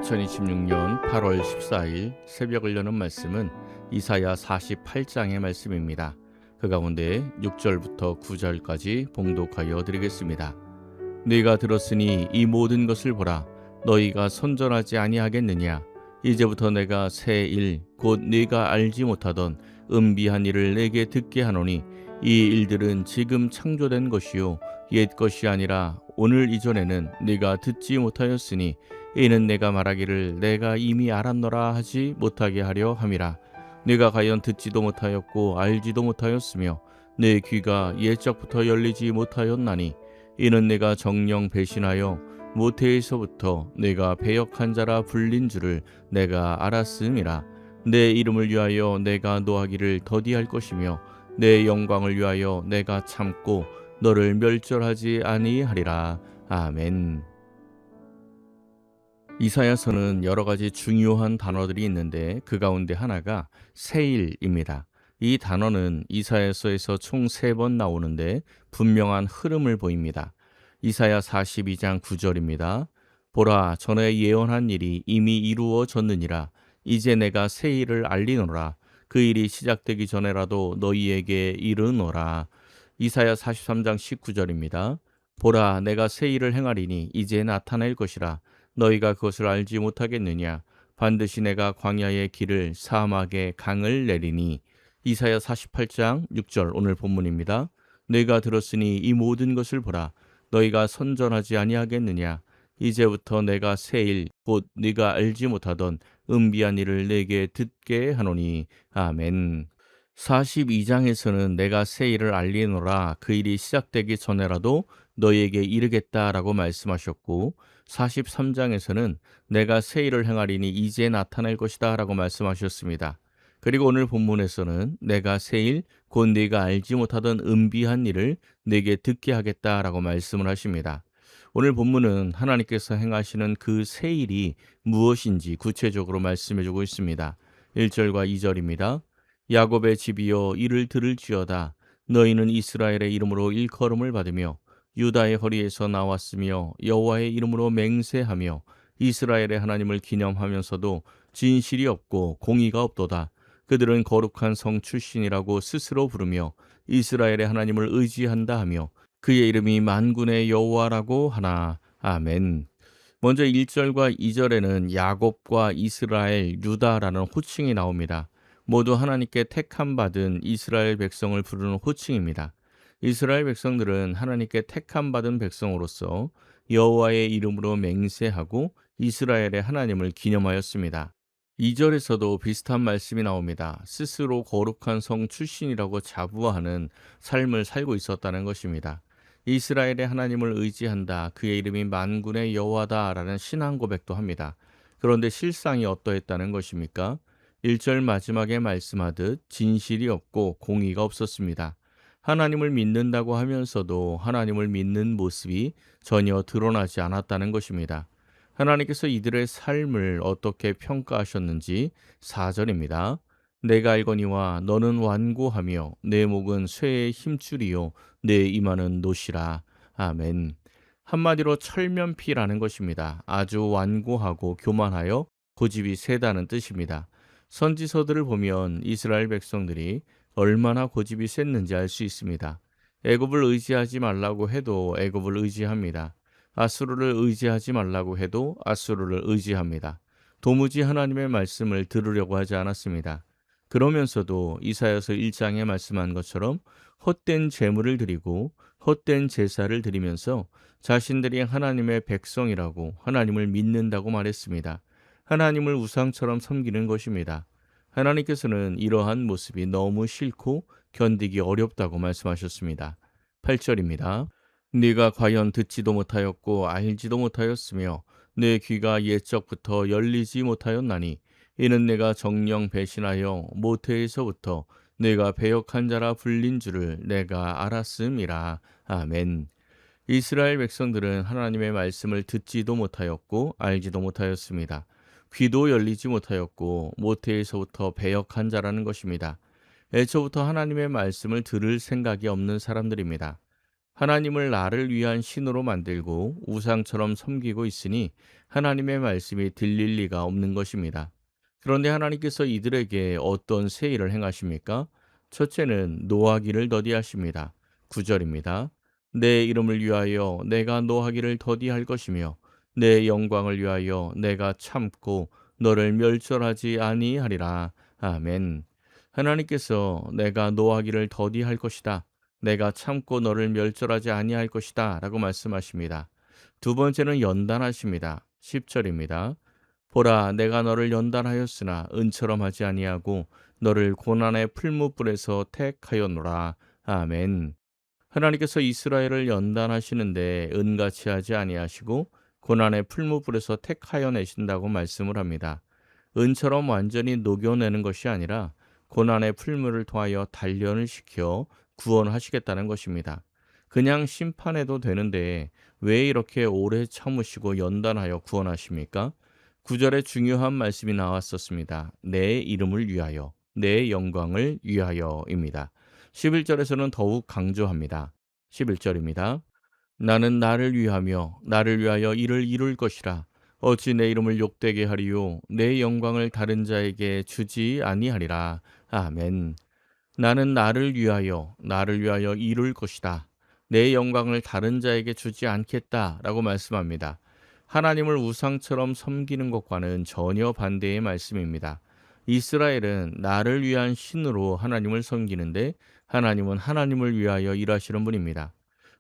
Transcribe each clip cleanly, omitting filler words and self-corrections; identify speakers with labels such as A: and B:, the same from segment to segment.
A: 2026년 8월 14일 새벽을 여는 말씀은 이사야 48장의 말씀입니다. 그 가운데 6절부터 9절까지 봉독하여 드리겠습니다. 네가 들었으니 이 모든 것을 보라. 너희가 선전하지 아니하겠느냐? 이제부터 내가 새 일, 곧 네가 알지 못하던 은비한 일을 내게 듣게 하노니 이 일들은 지금 창조된 것이요 옛 것이 아니라 오늘 이전에는 네가 듣지 못하였으니 이는 내가 말하기를 내가 이미 알았노라 하지 못하게 하려 함이라. 네가 과연 듣지도 못하였고 알지도 못하였으며 내 귀가 옛적부터 열리지 못하였나니 이는 내가 정령 배신하여 모태에서부터 내가 배역한 자라 불린 줄을 내가 알았음이라. 내 이름을 위하여 내가 노하기를 더디할 것이며 내 영광을 위하여 내가 참고 너를 멸절하지 아니하리라. 아멘. 이사야서는 여러 가지 중요한 단어들이 있는데 그 가운데 하나가 세일입니다. 이 단어는 이사야서에서 총 3번 나오는데 분명한 흐름을 보입니다. 이사야 42장 9절입니다. 보라, 전에 예언한 일이 이미 이루어졌느니라. 이제 내가 새 일을 알리노라. 그 일이 시작되기 전에라도 너희에게 이르노라. 이사야 43장 19절입니다. 보라, 내가 새 일을 행하리니 이제 나타낼 것이라. 너희가 그것을 알지 못하겠느냐? 반드시 내가 광야의 길을 사막의 강을 내리니. 이사야 48장 6절 오늘 본문입니다. 내가 들었으니 이 모든 것을 보라. 너희가 선전하지 아니하겠느냐? 이제부터 내가 새 일, 곧 네가 알지 못하던 은비한 일을 내게 듣게 하노니. 아멘. 42장에서는 내가 새 일을 알리노라. 그 일이 시작되기 전에라도 너희에게 이르겠다라고 말씀하셨고 43장에서는 내가 새 일을 행하리니 이제 나타날 것이다 라고 말씀하셨습니다. 그리고 오늘 본문에서는 내가 새 일, 곧 네가 알지 못하던 은비한 일을 내게 듣게 하겠다라고 말씀을 하십니다. 오늘 본문은 하나님께서 행하시는 그 새 일이 무엇인지 구체적으로 말씀해주고 있습니다. 1절과 2절입니다. 야곱의 집이여 이를 들을지어다. 너희는 이스라엘의 이름으로 일컬음을 받으며 유다의 허리에서 나왔으며 여호와의 이름으로 맹세하며 이스라엘의 하나님을 기념하면서도 진실이 없고 공의가 없도다. 그들은 거룩한 성 출신이라고 스스로 부르며 이스라엘의 하나님을 의지한다 하며 그의 이름이 만군의 여호와라고 하나. 아멘. 먼저 1절과 2절에는 야곱과 이스라엘, 유다라는 호칭이 나옵니다. 모두 하나님께 택함 받은 이스라엘 백성을 부르는 호칭입니다. 이스라엘 백성들은 하나님께 택함 받은 백성으로서 여호와의 이름으로 맹세하고 이스라엘의 하나님을 기념하였습니다. 2절에서도 비슷한 말씀이 나옵니다. 스스로 거룩한 성 출신이라고 자부하는 삶을 살고 있었다는 것입니다. 이스라엘의 하나님을 의지한다. 그의 이름이 만군의 여호와다라는 신앙 고백도 합니다. 그런데 실상이 어떠했다는 것입니까? 1절 마지막에 말씀하듯 진실이 없고 공의가 없었습니다. 하나님을 믿는다고 하면서도 하나님을 믿는 모습이 전혀 드러나지 않았다는 것입니다. 하나님께서 이들의 삶을 어떻게 평가하셨는지 4절입니다. 내가 알거니와 너는 완고하며 내 목은 쇠의 힘줄이요 내 이마는 노시라. 아멘. 한마디로 철면피라는 것입니다. 아주 완고하고 교만하여 고집이 세다는 뜻입니다. 선지서들을 보면 이스라엘 백성들이 얼마나 고집이 셌는지 알 수 있습니다. 애굽을 의지하지 말라고 해도 애굽을 의지합니다. 아수르를 의지하지 말라고 해도 아수르를 의지합니다. 도무지 하나님의 말씀을 들으려고 하지 않았습니다. 그러면서도 이사야서 1장에 말씀한 것처럼 헛된 제물을 드리고 헛된 제사를 드리면서 자신들이 하나님의 백성이라고 하나님을 믿는다고 말했습니다. 하나님을 우상처럼 섬기는 것입니다. 하나님께서는 이러한 모습이 너무 싫고 견디기 어렵다고 말씀하셨습니다. 8절입니다. 네가 과연 듣지도 못하였고 알지도 못하였으며 내 귀가 옛적부터 열리지 못하였나니 이는 내가 정령 배신하여 모태에서부터 내가 배역한 자라 불린 줄을 내가 알았음이라. 아멘. 이스라엘 백성들은 하나님의 말씀을 듣지도 못하였고 알지도 못하였습니다. 귀도 열리지 못하였고 모태에서부터 배역한 자라는 것입니다. 애초부터 하나님의 말씀을 들을 생각이 없는 사람들입니다. 하나님을 나를 위한 신으로 만들고 우상처럼 섬기고 있으니 하나님의 말씀이 들릴 리가 없는 것입니다. 그런데 하나님께서 이들에게 어떤 세일을 행하십니까? 첫째는 노하기를 더디하십니다. 9절입니다. 내 이름을 위하여 내가 노하기를 더디할 것이며 내 영광을 위하여 내가 참고 너를 멸절하지 아니하리라. 아멘. 하나님께서 내가 노하기를 더디할 것이다. 내가 참고 너를 멸절하지 아니할 것이다. 라고 말씀하십니다. 두 번째는 연단하십니다. 10절입니다. 보라, 내가 너를 연단하였으나 은처럼 하지 아니하고 너를 고난의 풀무불에서 택하였노라. 아멘. 하나님께서 이스라엘을 연단하시는데 은같이 하지 아니하시고 고난의 풀무불에서 택하여 내신다고 말씀을 합니다. 은처럼 완전히 녹여내는 것이 아니라 고난의 풀무를 통하여 단련을 시켜 구원하시겠다는 것입니다. 그냥 심판해도 되는데 왜 이렇게 오래 참으시고 연단하여 구원하십니까? 9절에 중요한 말씀이 나왔었습니다. 내 이름을 위하여, 내 영광을 위하여입니다. 11절에서는 더욱 강조합니다. 11절입니다. 나는 나를 위하며 나를 위하여 이를 이룰 것이라. 어찌 내 이름을 욕되게 하리요 내 영광을 다른 자에게 주지 아니하리라. 아멘. 나는 나를 위하여 이룰 것이다. 내 영광을 다른 자에게 주지 않겠다라고 말씀합니다. 하나님을 우상처럼 섬기는 것과는 전혀 반대의 말씀입니다. 이스라엘은 나를 위한 신으로 하나님을 섬기는데 하나님은 하나님을 위하여 일하시는 분입니다.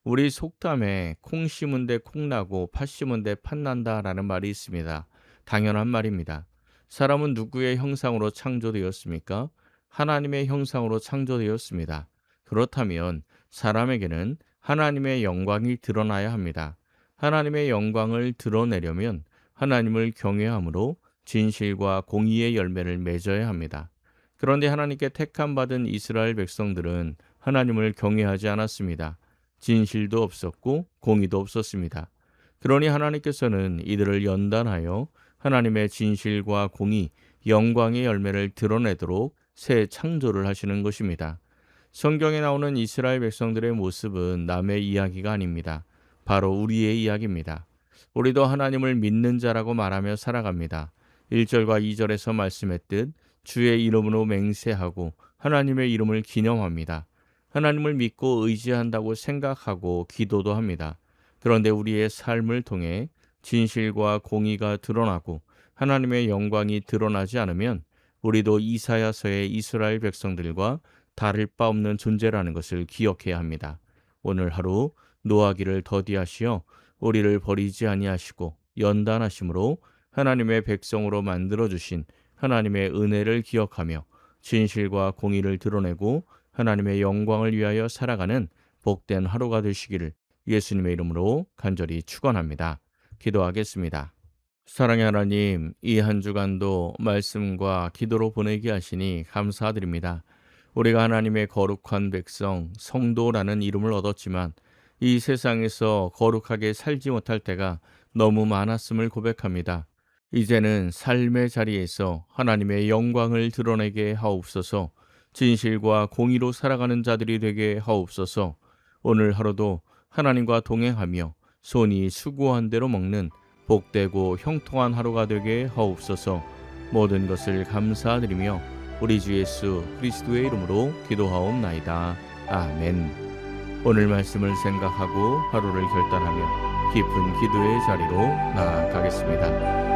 A: 우리 속담에 콩 심은 데 콩 나고 팥 심은 데 팥 난다라는 말이 있습니다. 당연한 말입니다. 사람은 누구의 형상으로 창조되었습니까? 하나님의 형상으로 창조되었습니다. 그렇다면 사람에게는 하나님의 영광이 드러나야 합니다. 하나님의 영광을 드러내려면 하나님을 경외함으로 진실과 공의의 열매를 맺어야 합니다. 그런데 하나님께 택함 받은 이스라엘 백성들은 하나님을 경외하지 않았습니다. 진실도 없었고 공의도 없었습니다. 그러니 하나님께서는 이들을 연단하여 하나님의 진실과 공의, 영광의 열매를 드러내도록 새 창조를 하시는 것입니다. 성경에 나오는 이스라엘 백성들의 모습은 남의 이야기가 아닙니다. 바로 우리의 이야기입니다. 우리도 하나님을 믿는 자라고 말하며 살아갑니다. 1절과 2절에서 말씀했듯 주의 이름으로 맹세하고 하나님의 이름을 기념합니다. 하나님을 믿고 의지한다고 생각하고 기도도 합니다. 그런데 우리의 삶을 통해 진실과 공의가 드러나고 하나님의 영광이 드러나지 않으면 우리도 이사야서의 이스라엘 백성들과 다를 바 없는 존재라는 것을 기억해야 합니다. 오늘 하루 노하기를 더디하시어 우리를 버리지 아니하시고 연단하심으로 하나님의 백성으로 만들어 주신 하나님의 은혜를 기억하며 진실과 공의를 드러내고 하나님의 영광을 위하여 살아가는 복된 하루가 되시기를 예수님의 이름으로 간절히 축원합니다. 기도하겠습니다. 사랑의 하나님, 이 한 주간도 말씀과 기도로 보내게 하시니 감사드립니다. 우리가 하나님의 거룩한 백성, 성도라는 이름을 얻었지만 이 세상에서 거룩하게 살지 못할 때가 너무 많았음을 고백합니다. 이제는 삶의 자리에서 하나님의 영광을 드러내게 하옵소서. 진실과 공의로 살아가는 자들이 되게 하옵소서. 오늘 하루도 하나님과 동행하며 손이 수고한 대로 먹는 복되고 형통한 하루가 되게 하옵소서. 모든 것을 감사드리며 우리 주 예수 그리스도의 이름으로 기도하옵나이다. 아멘. 오늘 말씀을 생각하고 하루를 결단하며 깊은 기도의 자리로 나아가겠습니다.